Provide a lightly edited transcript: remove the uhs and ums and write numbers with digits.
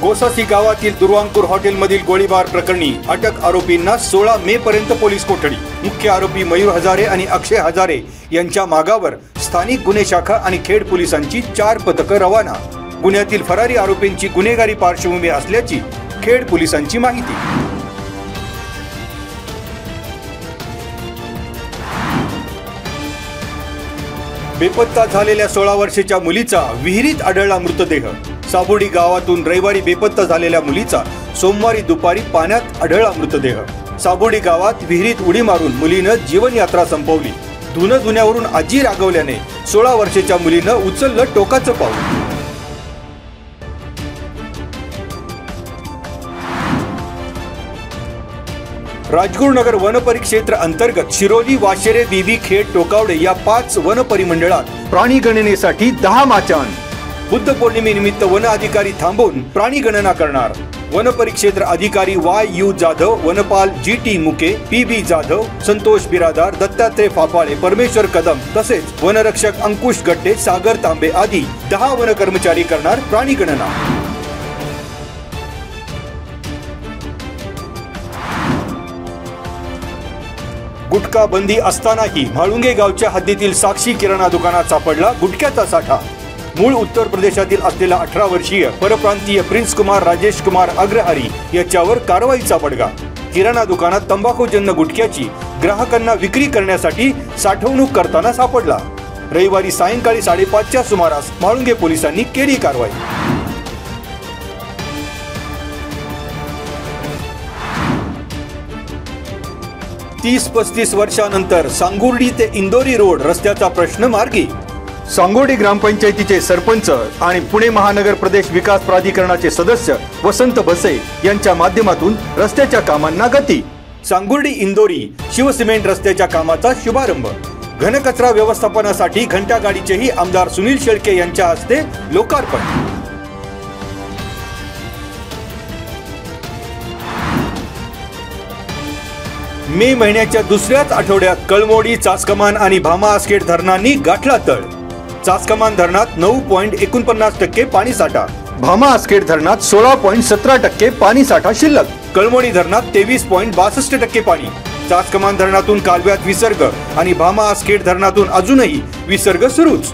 गोसासी गावातील दुर्वांकूर हॉटेलमधील गोळीबार प्रकरणी अटक आरोपींना 16 मे पर्यंत पोलीस कोठडी। मुख्य आरोपी मयूर हजारे आणि अक्षय हजारे यांच्या मागावर स्थानिक गुन्हे शाखा आणि खेड पोलिसांची 4 पथकं रवाना। गुन्ह्यातील फरारी आरोपींची गुन्हेगारी पार्श्वभूमी असल्याची खेड पोलिसांची माहिती। बेपत्ता झालेल्या 16 वर्षाच्या मुलीचा विहिरीत आढळला मृतदेह। साबोडी गावातून रविवारी बेपत्ता झालेल्या मुलीचा सोमवारी दुपारी पाण्यात आढळला मृतदेह। साबोडी गावात विहिरीत उडी मारून मुलीनं जीवनयात्रा संपवली। धुण्यावरून आजी रागवल्याने 16 वर्षाच्या मुलीनं उचललं टोकाचं पाऊल। राजगुरुनगर वन परिक्षेत्र अंतर्गत शिरोली, वाशेरे, बीबी, खेड, टोकावडे या 5 वन परिमंडळात प्राणी गणनेसाठी 10 माचान। बुद्ध पौर्णिमेनिमित्त वन अधिकारी थांबून प्राणी गणना करणार। वन परिक्षेत्र अधिकारी YU जाधव, वनपाल GT मुके, PB जाधव, संतोष बिरादार, दत्तात्रय फाफाळे, परमेश्वर कदम तसेच वनरक्षक अंकुश गड्डे, सागर तांबे आदी 10 वन कर्मचारी करणार प्राणी गणना। गुटखा बंदी असतानाही म्हाळुंगे गावच्या हद्दीतील साक्षी किराणा दुकानात सापडला गुटख्याचा साठा। मूळ उत्तर प्रदेशातील असलेला 18 वर्षीय परप्रांतीय प्रिन्स कुमार राजेश कुमार अग्रहारी याच्यावर कारवाईचा बडगा। किराणा दुकानात तंबाखूजन्य गुटख्याची ग्राहकांना विक्री करण्यासाठी साठवणूक करताना सापडला। रविवारी सायंकाळी 5:30च्या सुमारास म्हाळुंगे पोलिसांनी केली कारवाई। तीस 35 वर्षानंतर सांगुर्डी ते इंदोरी रोड रस्त्याचा प्रश्न मार्गी। सांगोडी ग्रामपंचायतीचे सरपंच आणि पुणे महानगर प्रदेश विकास प्राधिकरणाचे सदस्य वसंत बसे यांच्या माध्यमातून रस्त्याच्या कामांना गती। सांगुर्डी इंदोरी शिवसिमेंट रस्त्याच्या कामाचा शुभारंभ। घनकचरा व्यवस्थापनासाठी घंटागाडीचेही आमदार सुनील शेळके यांच्या हस्ते लोकार्पण। मे महिन्याच्या दुसऱ्याच आठवड्यात कळमोडी, चासकमान आणि भामा आसखेड धरणांनी गाठला तळ। चासकमान धरणात 9.49% पाणी साठा, भामा आसखेड धरणात 16.17% पाणी साठा शिल्लक, कळमोडी धरणात 23.62% पाणी। चासकमान धरणातून कालव्यात विसर्ग आणि भामा आसखेड धरणातून अजूनही विसर्ग सुरूच।